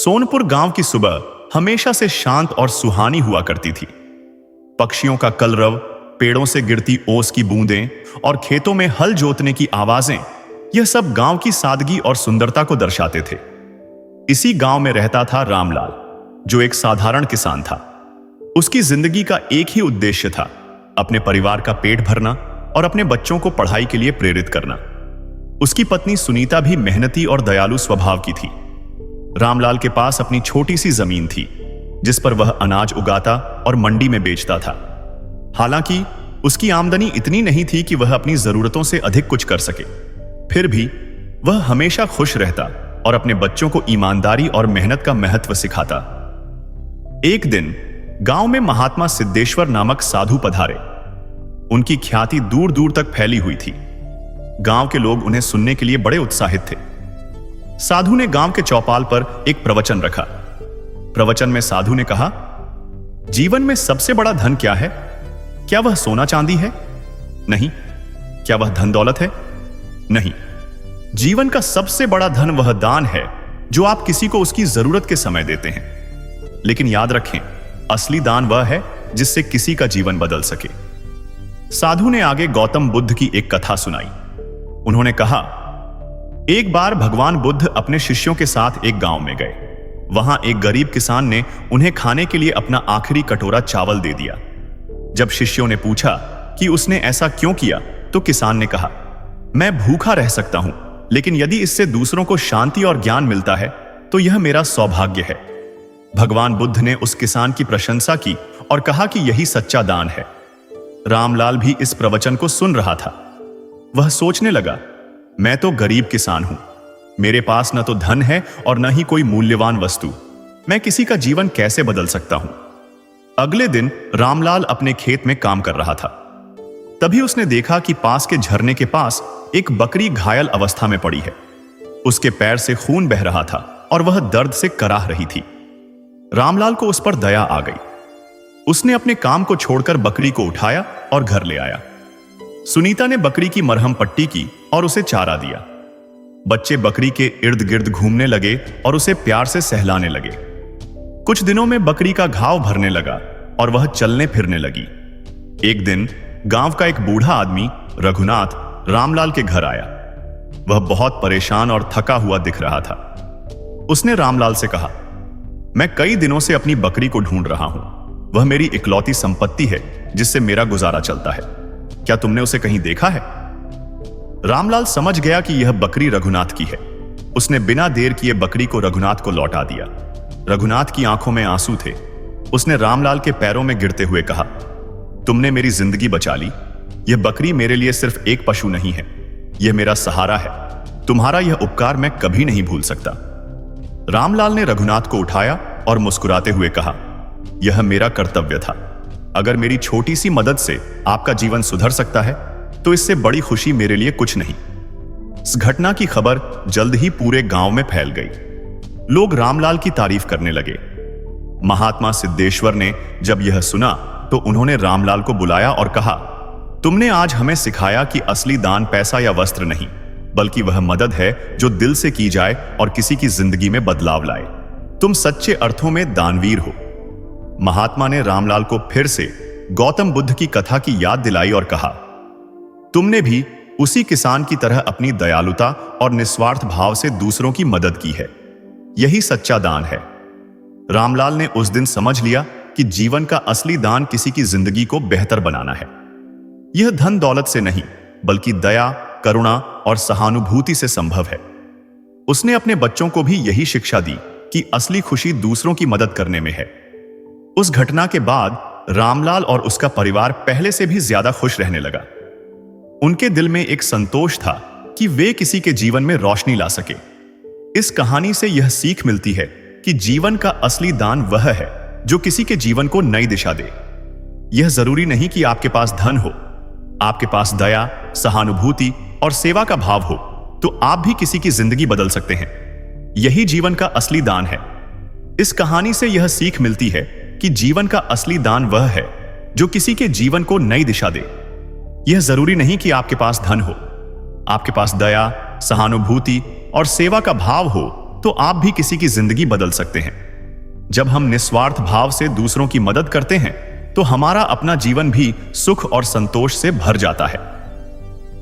सोनपुर गांव की सुबह हमेशा से शांत और सुहानी हुआ करती थी। पक्षियों का कलरव, पेड़ों से गिरती ओस की बूंदें और खेतों में हल जोतने की आवाजें, यह सब गांव की सादगी और सुंदरता को दर्शाते थे। इसी गांव में रहता था रामलाल, जो एक साधारण किसान था। उसकी जिंदगी का एक ही उद्देश्य था, अपने परिवार का पेट भरना और अपने बच्चों को पढ़ाई के लिए प्रेरित करना। उसकी पत्नी सुनीता भी मेहनती और दयालु स्वभाव की थी। रामलाल के पास अपनी छोटी सी जमीन थी, जिस पर वह अनाज उगाता और मंडी में बेचता था। हालांकि उसकी आमदनी इतनी नहीं थी कि वह अपनी जरूरतों से अधिक कुछ कर सके, फिर भी वह हमेशा खुश रहता और अपने बच्चों को ईमानदारी और मेहनत का महत्व सिखाता। एक दिन गांव में महात्मा सिद्धेश्वर नामक साधु पधारे। उनकी ख्याति दूर दूर तक फैली हुई थी। गांव के लोग उन्हें सुनने के लिए बड़े उत्साहित थे। साधु ने गांव के चौपाल पर एक प्रवचन रखा। प्रवचन में साधु ने कहा, जीवन में सबसे बड़ा धन क्या है? क्या वह सोना चांदी है? नहीं। क्या वह धन दौलत है? नहीं। जीवन का सबसे बड़ा धन वह दान है जो आप किसी को उसकी जरूरत के समय देते हैं। लेकिन याद रखें, असली दान वह है जिससे किसी का जीवन बदल सके। साधु ने आगे गौतम बुद्ध की एक कथा सुनाई। उन्होंने कहा, एक बार भगवान बुद्ध अपने शिष्यों के साथ एक गांव में गए। वहां एक गरीब किसान ने उन्हें खाने के लिए अपना आखिरी कटोरा चावल दे दिया। जब शिष्यों ने पूछा कि उसने ऐसा क्यों किया, तो किसान ने कहा, मैं भूखा रह सकता हूं, लेकिन यदि इससे दूसरों को शांति और ज्ञान मिलता है तो यह मेरा सौभाग्य है। भगवान बुद्ध ने उस किसान की प्रशंसा की और कहा कि यही सच्चा दान है। रामलाल भी इस प्रवचन को सुन रहा था। वह सोचने लगा, मैं तो गरीब किसान हूं, मेरे पास न तो धन है और न ही कोई मूल्यवान वस्तु। मैं किसी का जीवन कैसे बदल सकता हूं? अगले दिन रामलाल अपने खेत में काम कर रहा था। तभी उसने देखा कि पास के झरने के पास एक बकरी घायल अवस्था में पड़ी है। उसके पैर से खून बह रहा था और वह दर्द से कराह रही थी। रामलाल को उस पर दया आ गई। उसने अपने काम को छोड़कर बकरी को उठाया और घर ले आया। सुनीता ने बकरी की मरहम पट्टी की और उसे चारा दिया। बच्चे बकरी के इर्द गिर्द घूमने लगे और उसे प्यार से सहलाने लगे। कुछ दिनों में बकरी का घाव भरने लगा और वह चलने फिरने लगी। एक दिन गांव का एक बूढ़ा आदमी रघुनाथ रामलाल के घर आया। वह बहुत परेशान और थका हुआ दिख रहा था। उसने रामलाल से कहा, मैं कई दिनों से अपनी बकरी को ढूंढ रहा हूं। वह मेरी इकलौती संपत्ति है जिससे मेरा गुजारा चलता है। क्या तुमने उसे कहीं देखा है? रामलाल समझ गया कि यह बकरी रघुनाथ की है। उसने बिना देर किए बकरी को रघुनाथ को लौटा दिया। रघुनाथ की आंखों में आंसू थे। उसने रामलाल के पैरों में गिरते हुए कहा, तुमने मेरी जिंदगी बचा ली। यह बकरी मेरे लिए सिर्फ एक पशु नहीं है, यह मेरा सहारा है। तुम्हारा यह उपकार मैं कभी नहीं भूल सकता। रामलाल ने रघुनाथ को उठाया और मुस्कुराते हुए कहा, यह मेरा कर्तव्य था। अगर मेरी छोटी सी मदद से आपका जीवन सुधर सकता है तो इससे बड़ी खुशी मेरे लिए कुछ नहीं। इस घटना की खबर जल्द ही पूरे गांव में फैल गई। लोग रामलाल की तारीफ करने लगे। महात्मा सिद्धेश्वर ने जब यह सुना तो उन्होंने रामलाल को बुलाया और कहा, तुमने आज हमें सिखाया कि असली दान पैसा या वस्त्र नहीं, बल्कि वह मदद है जो दिल से की जाए और किसी की जिंदगी में बदलाव लाए। तुम सच्चे अर्थों में दानवीर हो। महात्मा ने रामलाल को फिर से गौतम बुद्ध की कथा की याद दिलाई और कहा, तुमने भी उसी किसान की तरह अपनी दयालुता और निस्वार्थ भाव से दूसरों की मदद की है। यही सच्चा दान है। रामलाल ने उस दिन समझ लिया कि जीवन का असली दान किसी की जिंदगी को बेहतर बनाना है। यह धन दौलत से नहीं, बल्कि दया, करुणा और सहानुभूति से संभव है। उसने अपने बच्चों को भी यही शिक्षा दी कि असली खुशी दूसरों की मदद करने में है। उस घटना के बाद रामलाल और उसका परिवार पहले से भी ज्यादा खुश रहने लगा। उनके दिल में एक संतोष था कि वे किसी के जीवन में रोशनी ला सके। इस कहानी से यह सीख मिलती है कि जीवन का असली दान वह है जो किसी के जीवन को नई दिशा दे। यह जरूरी नहीं कि आपके पास धन हो। आपके पास दया, सहानुभूति और सेवा का भाव हो तो आप भी किसी की जिंदगी बदल सकते हैं। यही जीवन का असली दान है। इस कहानी से यह सीख मिलती है कि जीवन का असली दान वह है जो किसी के जीवन को नई दिशा दे। यह जरूरी नहीं कि आपके पास धन हो। आपके पास दया, सहानुभूति और सेवा का भाव हो तो आप भी किसी की जिंदगी बदल सकते हैं। जब हम निस्वार्थ भाव से दूसरों की मदद करते हैं तो हमारा अपना जीवन भी सुख और संतोष से भर जाता है।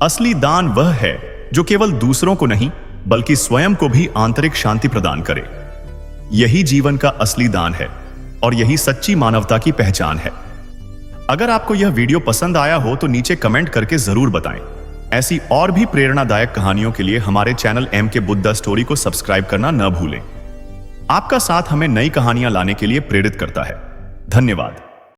असली दान वह है जो केवल दूसरों को नहीं बल्कि स्वयं को भी आंतरिक शांति प्रदान करे। यही जीवन का असली दान है और यही सच्ची मानवता की पहचान है। अगर आपको यह वीडियो पसंद आया हो तो नीचे कमेंट करके जरूर बताएं। ऐसी और भी प्रेरणादायक कहानियों के लिए हमारे चैनल MK बुद्धा स्टोरी को सब्सक्राइब करना न भूलें। आपका साथ हमें नई कहानियां लाने के लिए प्रेरित करता है। धन्यवाद।